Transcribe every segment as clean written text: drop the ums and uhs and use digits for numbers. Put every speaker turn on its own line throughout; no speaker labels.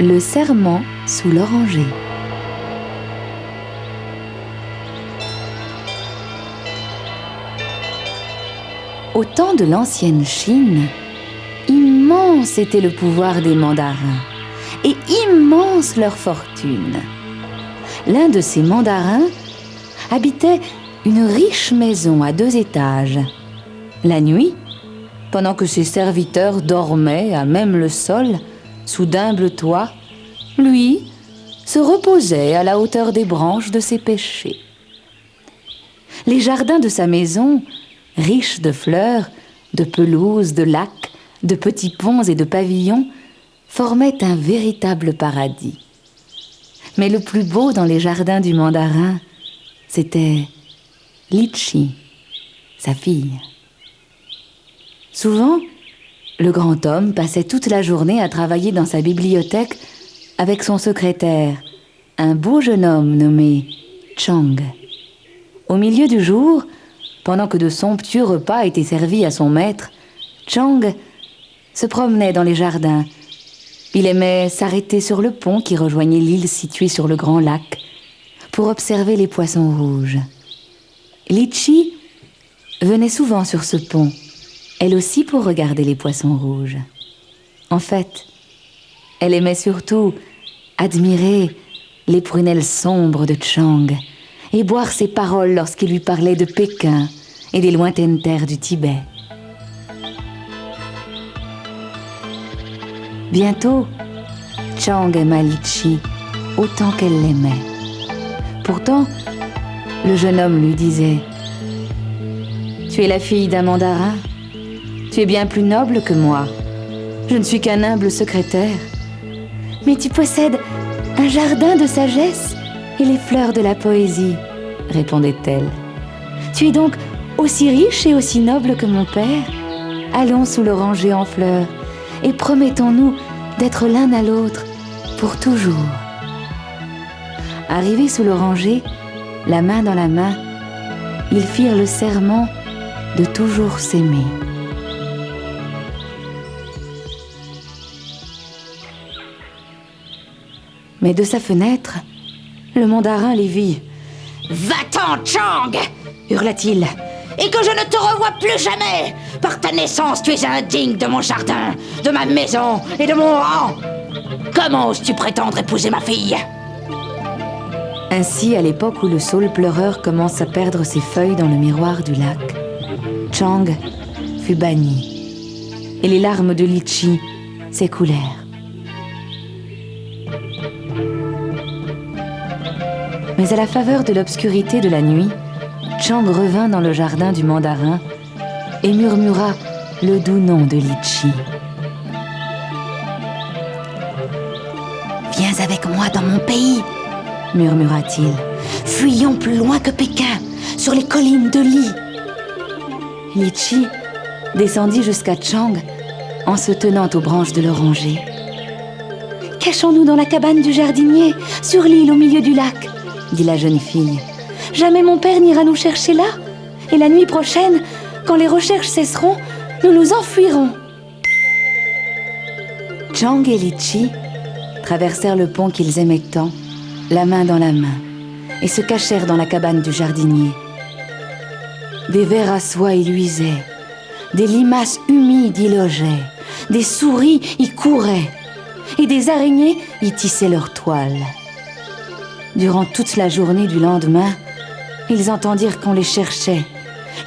Le serment sous l'oranger. Au temps de l'ancienne Chine, immense était le pouvoir des mandarins et immense leur fortune. L'un de ces mandarins habitait une riche maison à 2 étages. La nuit, pendant que ses serviteurs dormaient à même le sol, sous d'humbles toits, lui se reposait à la hauteur des branches de ses pêchers. Les jardins de sa maison, riches de fleurs, de pelouses, de lacs, de petits ponts et de pavillons, formaient un véritable paradis. Mais le plus beau dans les jardins du mandarin, c'était Li-Chi, sa fille. Souvent, le grand homme passait toute la journée à travailler dans sa bibliothèque avec son secrétaire, un beau jeune homme nommé Chang. Au milieu du jour, pendant que de somptueux repas étaient servis à son maître, Chang se promenait dans les jardins. Il aimait s'arrêter sur le pont qui rejoignait l'île située sur le grand lac pour observer les poissons rouges. Li-Chi venait souvent sur ce pont, elle aussi pour regarder les poissons rouges. En fait, elle aimait surtout admirer les prunelles sombres de Chang et boire ses paroles lorsqu'il lui parlait de Pékin et des lointaines terres du Tibet. Bientôt, Chang aima Li-Chi autant qu'elle l'aimait. Pourtant, le jeune homme lui disait « Tu es la fille d'un mandarin. Tu es bien plus noble que moi. Je ne suis qu'un humble secrétaire. Mais tu possèdes un jardin de sagesse et les fleurs de la poésie, répondait-elle. Tu es donc aussi riche et aussi noble que mon père. Allons sous l'oranger en fleurs et promettons-nous d'être l'un à l'autre pour toujours. Arrivés sous l'oranger, la main dans la main, ils firent le serment de toujours s'aimer. Mais de sa fenêtre, le mandarin les vit. « Va-t'en, Chang !» hurla-t-il. « Et que je ne te revoie plus jamais. Par ta naissance, tu es indigne de mon jardin, de ma maison et de mon rang. Comment oses-tu prétendre épouser ma fille ?» Ainsi, à l'époque où le saule pleureur commence à perdre ses feuilles dans le miroir du lac, Chang fut banni et les larmes de Li-Chi s'écoulèrent. Mais à la faveur de l'obscurité de la nuit, Chang revint dans le jardin du mandarin et murmura le doux nom de Li-Chi. « Viens avec moi dans mon pays !» murmura-t-il. « Fuyons plus loin que Pékin, sur les collines de Li !» Li-Chi descendit jusqu'à Chang en se tenant aux branches de l'oranger. « Cachons-nous dans la cabane du jardinier, sur l'île au milieu du lac !» dit la jeune fille. « Jamais mon père n'ira nous chercher là, et la nuit prochaine, quand les recherches cesseront, nous nous enfuirons. » Chang et Li-Chi traversèrent le pont qu'ils aimaient tant, la main dans la main, et se cachèrent dans la cabane du jardinier. Des vers à soie y luisaient, des limaces humides y logeaient, des souris y couraient, et des araignées y tissaient leurs toiles. Durant toute la journée du lendemain, ils entendirent qu'on les cherchait.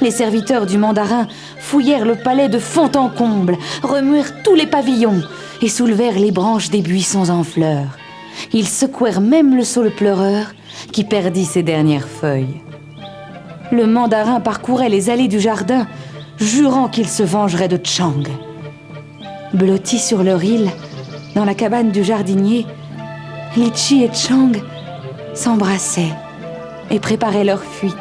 Les serviteurs du mandarin fouillèrent le palais de fond en comble, remuèrent tous les pavillons et soulevèrent les branches des buissons en fleurs. Ils secouèrent même le saule pleureur qui perdit ses dernières feuilles. Le mandarin parcourait les allées du jardin, jurant qu'il se vengerait de Chang. Blottis sur leur île, dans la cabane du jardinier, Li-Chi et Chang s'embrassaient et préparaient leur fuite.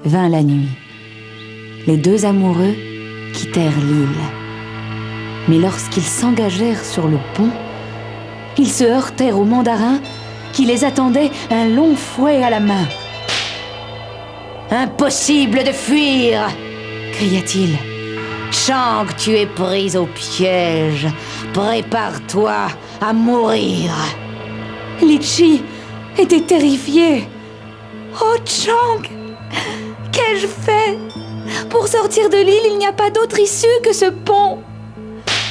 Vint la nuit. Les deux amoureux quittèrent l'île. Mais lorsqu'ils s'engagèrent sur le pont, ils se heurtèrent au mandarin qui les attendait, un long fouet à la main. « Impossible de fuir !» cria-t-il. « Chang, tu es prise au piège. Prépare-toi à mourir. Litchi était terrifié. Oh Chang, qu'ai-je fait? Pour sortir de l'île, il n'y a pas d'autre issue que ce pont.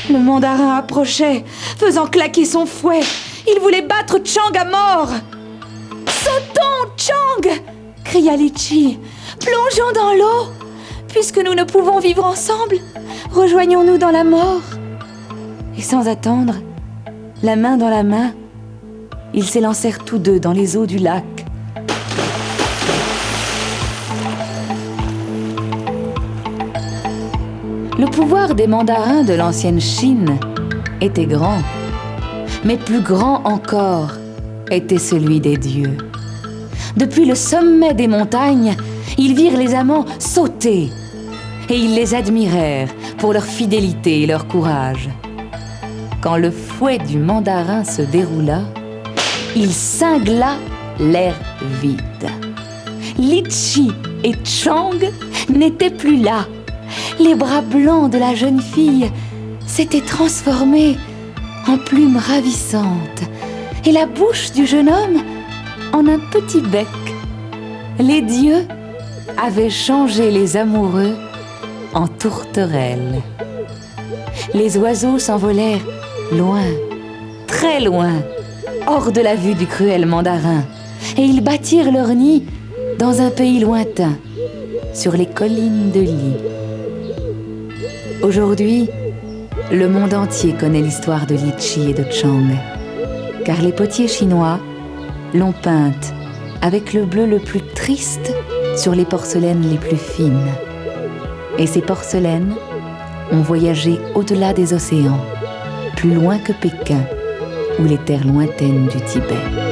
Le mandarin approchait, faisant claquer son fouet. Il voulait battre Chang à mort. Sautons, Chang! Cria Litchi. Plongeons dans l'eau. Puisque nous ne pouvons vivre ensemble, rejoignons-nous dans la mort. Et sans attendre, la main dans la main, ils s'élancèrent tous deux dans les eaux du lac. Le pouvoir des mandarins de l'ancienne Chine était grand, mais plus grand encore était celui des dieux. Depuis le sommet des montagnes, ils virent les amants sauter et ils les admirèrent pour leur fidélité et leur courage. Quand le fouet du mandarin se déroula, il cingla l'air vide. Litchi et Chang n'étaient plus là. Les bras blancs de la jeune fille s'étaient transformés en plumes ravissantes et la bouche du jeune homme en un petit bec. Les dieux avaient changé les amoureux en tourterelles. Les oiseaux s'envolèrent loin, très loin, hors de la vue du cruel mandarin, et ils bâtirent leur nid dans un pays lointain, sur les collines de Li. Aujourd'hui, le monde entier connaît l'histoire de Litchi et de Chang, car les potiers chinois l'ont peinte avec le bleu le plus triste sur les porcelaines les plus fines. Et ces porcelaines ont voyagé au-delà des océans, plus loin que Pékin ou les terres lointaines du Tibet.